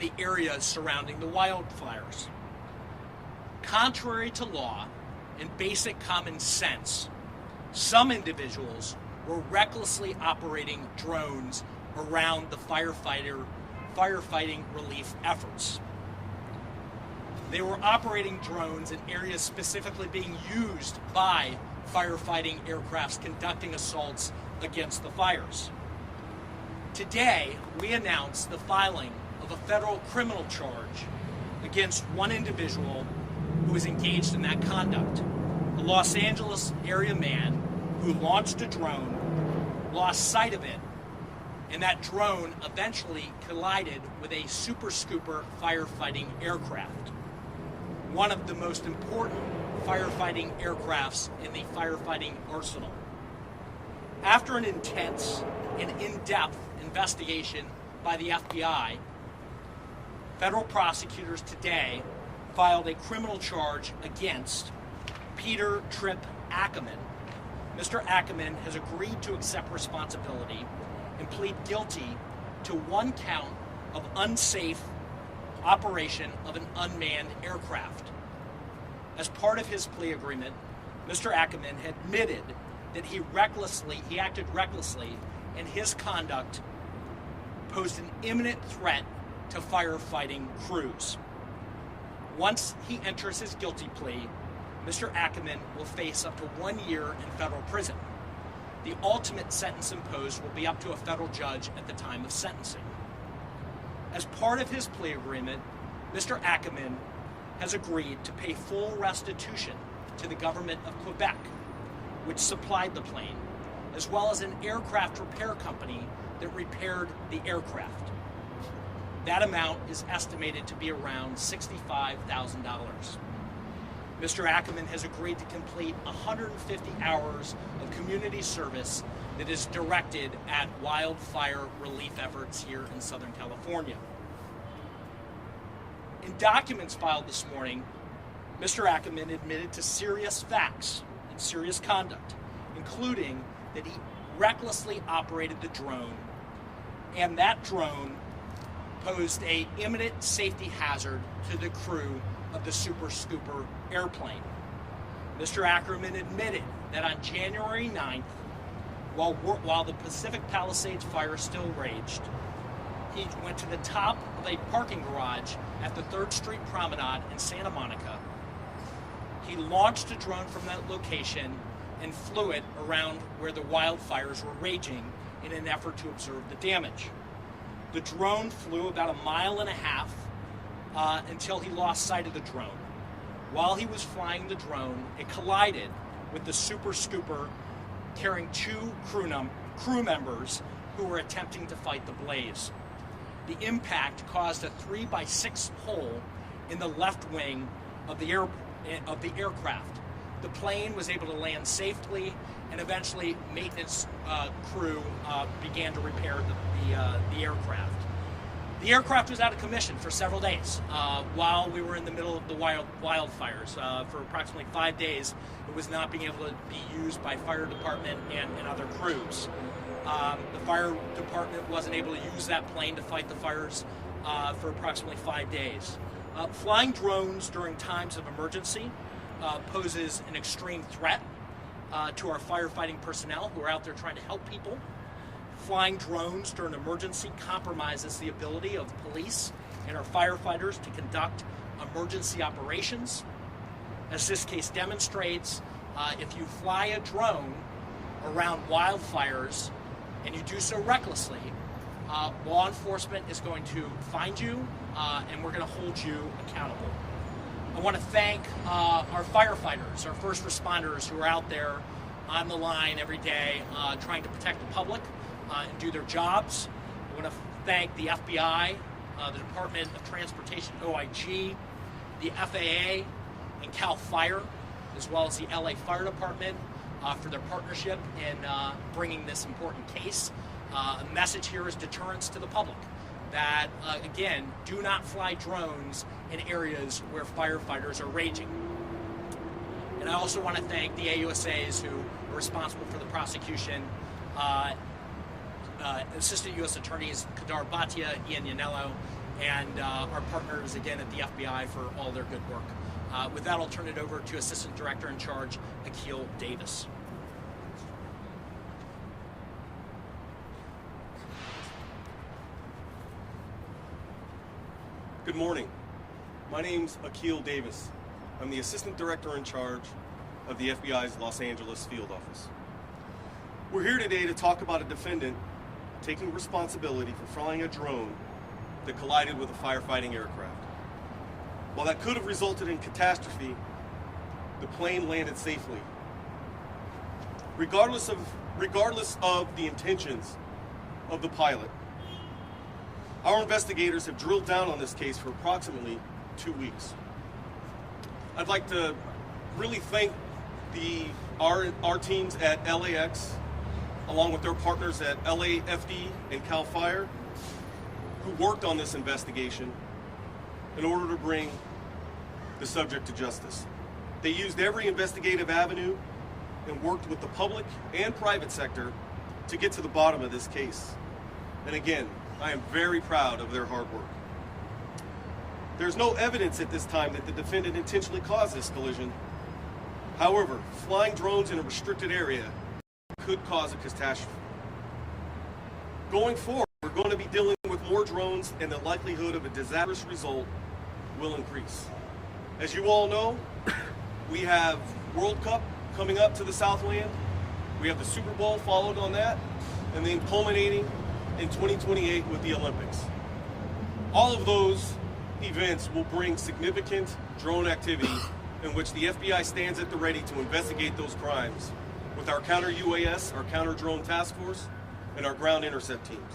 the areas surrounding the wildfires. Contrary to law and basic common sense, some individuals were recklessly operating drones around the firefighting relief efforts. They were operating drones in areas specifically being used by firefighting aircrafts conducting assaults against the fires. Today, we announce the filing of a federal criminal charge against one individual who was engaged in that conduct, a Los Angeles area man who launched a drone, lost sight of it, and that drone eventually collided with a Super Scooper firefighting aircraft, one of the most important firefighting aircrafts in the firefighting arsenal. After an intense and in-depth investigation by the FBI, federal prosecutors today filed a criminal charge against Peter Tripp Ackerman. Mr. Ackerman has agreed to accept responsibility and plead guilty to one count of unsafe operation of an unmanned aircraft. As part of his plea agreement, Mr. Ackerman had admitted that he acted recklessly, and his conduct posed an imminent threat to firefighting crews. Once he enters his guilty plea, Mr. Ackerman will face up to 1 year in federal prison. The ultimate sentence imposed will be up to a federal judge at the time of sentencing. As part of his plea agreement, Mr. Ackerman has agreed to pay full restitution to the government of Quebec, which supplied the plane, as well as an aircraft repair company that repaired the aircraft. That amount is estimated to be around $65,000. Mr. Ackerman has agreed to complete 150 hours of community service that is directed at wildfire relief efforts here in Southern California. In documents filed this morning, Mr. Ackerman admitted to serious facts and serious conduct, including that he recklessly operated the drone, and that drone posed an imminent safety hazard to the crew of the Super Scooper airplane. Mr. Ackerman admitted that on January 9th, while the Pacific Palisades Fire still raged, he went to the top of a parking garage at the 3rd Street Promenade in Santa Monica. He launched a drone from that location and flew it around where the wildfires were raging in an effort to observe the damage. The drone flew about 1.5 miles until he lost sight of the drone. While he was flying the drone, it collided with the Super Scooper carrying 2 crew members who were attempting to fight the blaze. The impact caused a 3x6 hole in the left wing of the aircraft. The plane was able to land safely, and eventually maintenance crew began to repair the aircraft. The aircraft was out of commission for several days while we were in the middle of the wildfires. For approximately 5 days, it was not being able to be used by fire department and other crews. The fire department wasn't able to use that plane to fight the fires for approximately 5 days. Flying drones during times of emergency poses an extreme threat to our firefighting personnel who are out there trying to help people. Flying drones during emergency compromises the ability of police and our firefighters to conduct emergency operations. As this case demonstrates, if you fly a drone around wildfires and you do so recklessly, law enforcement is going to find you and we're going to hold you accountable. I want to thank our firefighters, our first responders who are out there on the line every day trying to protect the public and do their jobs. I want to thank the FBI, the Department of Transportation, OIG, the FAA, and CAL FIRE, as well as the LA Fire Department for their partnership in bringing this important case. A message here is deterrence to the public that, again, do not fly drones in areas where firefighters are raging. And I also want to thank the AUSAs who are responsible for the prosecution, Assistant U.S. Attorneys Kadar Bhatia, Ian Yanello, and our partners again at the FBI for all their good work. With that, I'll turn it over to Assistant Director in Charge, Akil Davis. Good morning. My name's Akil Davis. I'm the Assistant Director in Charge of the FBI's Los Angeles Field Office. We're here today to talk about a defendant taking responsibility for flying a drone that collided with a firefighting aircraft. While that could have resulted in catastrophe, the plane landed safely. Regardless of the intentions of the pilot, our investigators have drilled down on this case for approximately 2 weeks. I'd like to really thank our teams at LAX, along with their partners at LAFD and CAL FIRE, who worked on this investigation in order to bring the subject to justice. They used every investigative avenue and worked with the public and private sector to get to the bottom of this case. And again, I am very proud of their hard work. There's no evidence at this time that the defendant intentionally caused this collision. However, flying drones in a restricted area could cause a catastrophe. Going forward, we're going to be dealing with more drones, and the likelihood of a disastrous result will increase. As you all know, we have World Cup coming up to the Southland. We have the Super Bowl followed on that, and then culminating in 2028 with the Olympics. All of those events will bring significant drone activity in which the FBI stands at the ready to investigate those crimes with our counter-UAS, our counter-drone task force, and our ground intercept teams.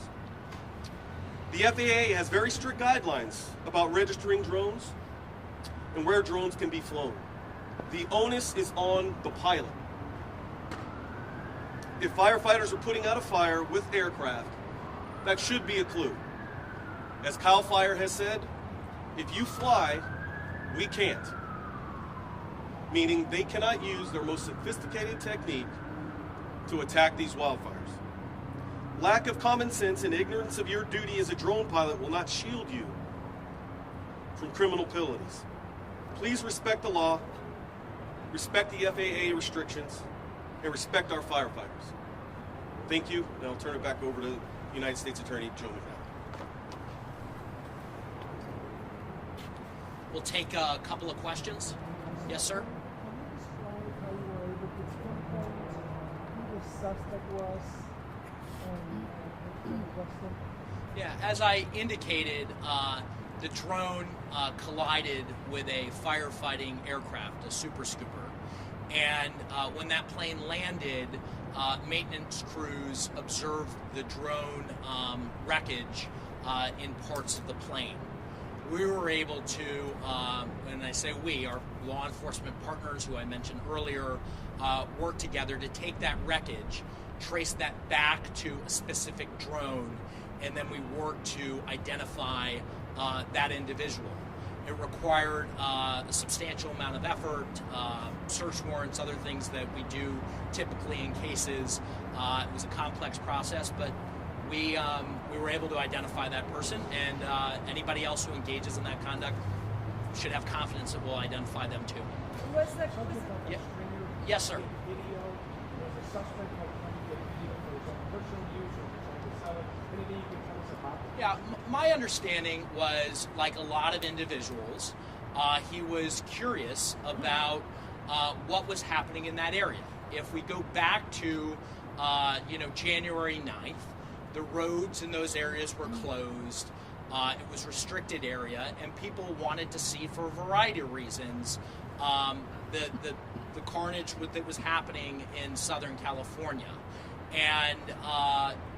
The FAA has very strict guidelines about registering drones and where drones can be flown. The onus is on the pilot. If firefighters are putting out a fire with aircraft, that should be a clue. As CAL FIRE has said, if you fly, we can't. Meaning they cannot use their most sophisticated technique to attack these wildfires. Lack of common sense and ignorance of your duty as a drone pilot will not shield you from criminal penalties. Please respect the law, respect the FAA restrictions, and respect our firefighters. Thank you, and I'll turn it back over to United States Attorney Joe McNally. We'll take a couple of questions. Yes, sir? Yeah, as I indicated, the drone collided with a firefighting aircraft, a Super Scooper. And when that plane landed, maintenance crews observed the drone wreckage in parts of the plane. We were able to, and I say we, our law enforcement partners who I mentioned earlier, work together to take that wreckage, trace that back to a specific drone, and then we work to identify that individual. It required a substantial amount of effort, search warrants, other things that we do typically in cases. It was a complex process, but we were able to identify that person, and anybody else who engages in that conduct should have confidence that we'll identify them too. Was the Yeah. Yes, sir. video, was a suspect trying to get a video for his own personal use or trying to sell it? Anything you can tell us about it? Yeah, my understanding was, like a lot of individuals, he was curious about what was happening in that area. If we go back to, January 9th, the roads in those areas were closed. It was restricted area, and people wanted to see, for a variety of reasons, the carnage that was happening in Southern California. And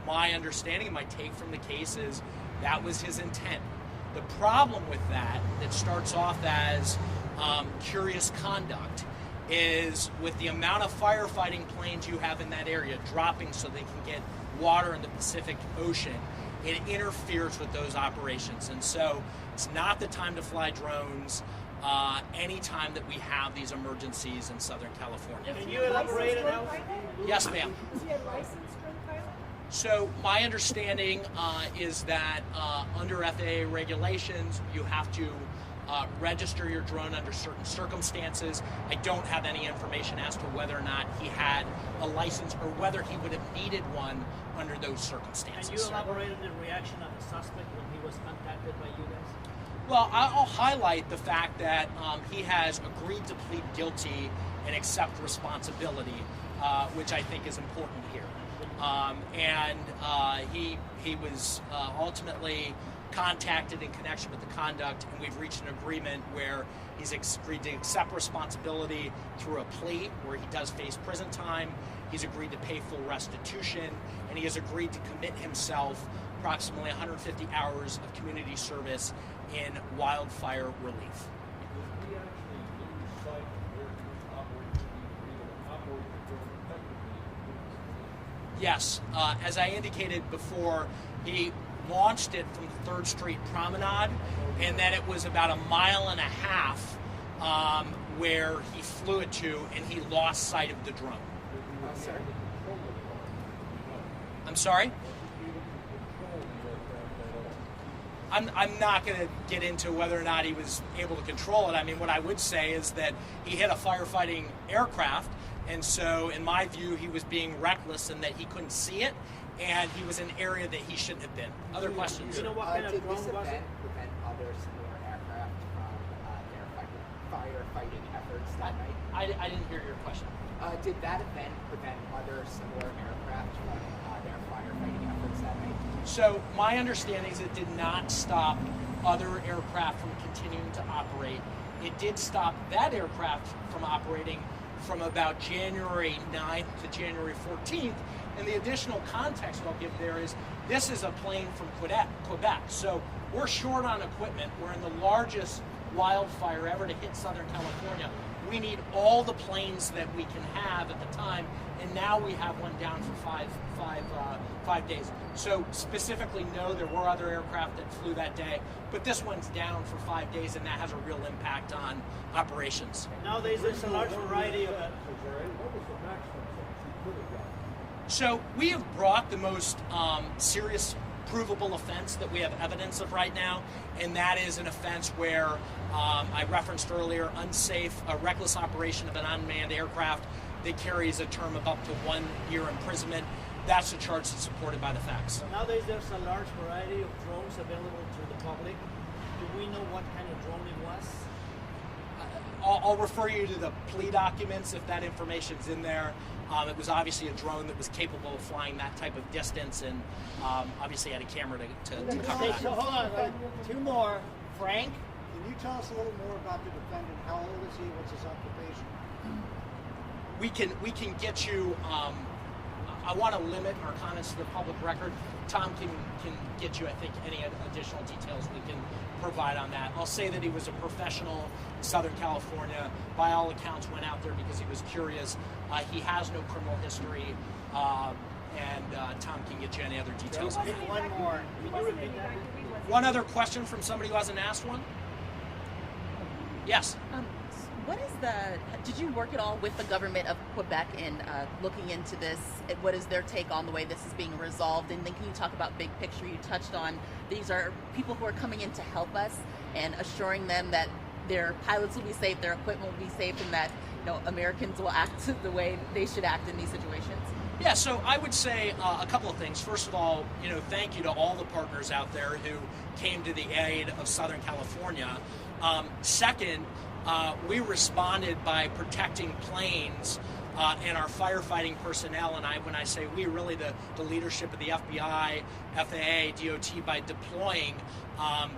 my understanding, my take from the case is that was his intent. The problem with that starts off as curious conduct, is with the amount of firefighting planes you have in that area dropping so they can get water in the Pacific Ocean, it interferes with those operations. And so it's not the time to fly drones anytime that we have these emergencies in Southern California. Can you elaborate on how? Yes, ma'am. Is he a licensed drone So my understanding is that under FAA regulations, you have to register your drone under certain circumstances. I don't have any information as to whether or not he had a license or whether he would have needed one under those circumstances. Can you elaborate on the reaction of the suspect when he was contacted by you guys? Well, I'll highlight the fact that he has agreed to plead guilty and accept responsibility, which I think is important here. He was ultimately contacted in connection with the conduct, and we've reached an agreement where he's agreed to accept responsibility through a plea where he does face prison time. He's agreed to pay full restitution, and he has agreed to commit himself approximately 150 hours of community service in wildfire relief. Yes, as I indicated before, he launched it from the 3rd Street Promenade, and then it was about 1.5 miles where he flew it to, and he lost sight of the drone. I'm sorry? I'm not going to get into whether or not he was able to control it. I mean, what I would say is that he hit a firefighting aircraft, and so in my view, he was being reckless and that he couldn't see it, and he was in an area that he shouldn't have been. Other questions? You know what kind of Did drone this was it? event prevent other similar aircraft from their firefighting efforts that night? I didn't hear your question. Did that event prevent other similar aircraft from their firefighting efforts that night? So my understanding is it did not stop other aircraft from continuing to operate. It did stop that aircraft from operating from about January 9th to January 14th. And the additional context I'll give there is this is a plane from Quebec. So we're short on equipment. We're in the largest wildfire ever to hit Southern California. We need all the planes that we can have at the time, and now we have one down for five days. So specifically, no, there were other aircraft that flew that day, but this one's down for 5 days, and that has a real impact on operations. Nowadays, there's a large variety of. What was the maximum sentence he could have gotten? So we have brought the most serious provable offense that we have evidence of right now, and that is an offense where I referenced earlier, unsafe, a reckless operation of an unmanned aircraft that carries a term of up to 1 year imprisonment. That's a charge that's supported by the facts. Nowadays, there's a large variety of drones available to the public. Do we know what kind of drone it was? I'll refer you to the plea documents if that information's in there. It was obviously a drone that was capable of flying that type of distance, and obviously had a camera to cover Okay, that. so hold on, 2 more. Frank? Can you tell us a little more about the defendant? How old is he? What's his occupation? We can get you. I want to limit our comments to the public record. Tom can get you, I think, any additional details we can provide on that. I'll say that he was a professional in Southern California. By all accounts, went out there because he was curious. He has no criminal history, and Tom can get you any other details on Pick that. one more. Can you repeat that? One other question from somebody who hasn't asked one? Yes. What is did you work at all with the government of Quebec in looking into this? What is their take on the way this is being resolved? And then can you talk about big picture? You touched on these are people who are coming in to help us and assuring them that their pilots will be safe, their equipment will be safe, and that Americans will act the way they should act in these situations. Yeah, so I would say a couple of things. First of all, thank you to all the partners out there who came to the aid of Southern California. Second, we responded by protecting planes and our firefighting personnel, and when I say we, really the leadership of the FBI, FAA, DOT, by deploying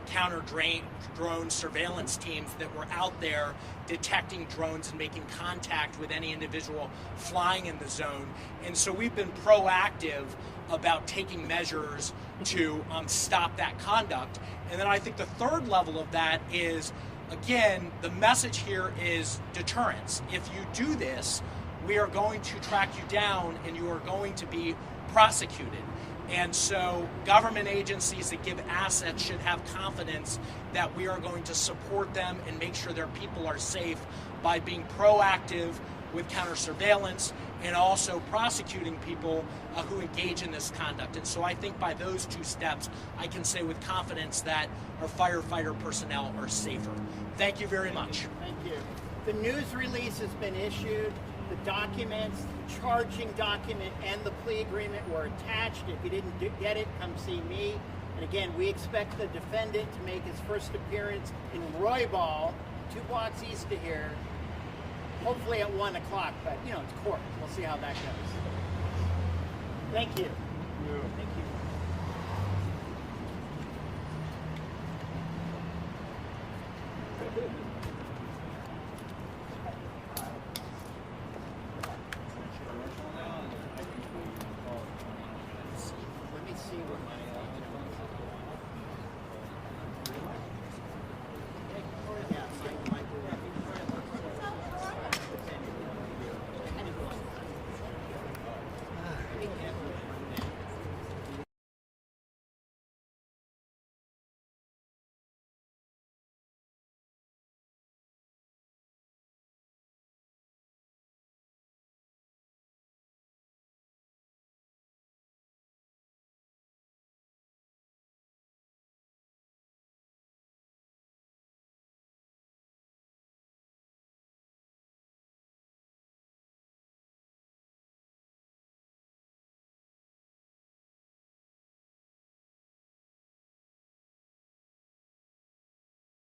counter-drone surveillance teams that were out there detecting drones and making contact with any individual flying in the zone. And so we've been proactive about taking measures to stop that conduct. And then I think the third level of that is, again, the message here is deterrence. If you do this, we are going to track you down and you are going to be prosecuted. And so government agencies that give assets should have confidence that we are going to support them and make sure their people are safe by being proactive with counter surveillance and also prosecuting people who engage in this conduct. And so I think by those two steps, I can say with confidence that our firefighter personnel are safer. Thank you very much. Thank you. The news release has been issued. The documents, the charging document, and the plea agreement were attached. If you didn't get it, come see me. And again, we expect the defendant to make his first appearance in Roybal, 2 blocks east of here, hopefully at 1 o'clock. But, you know, it's court. We'll see how that goes. Thank you. Thank you.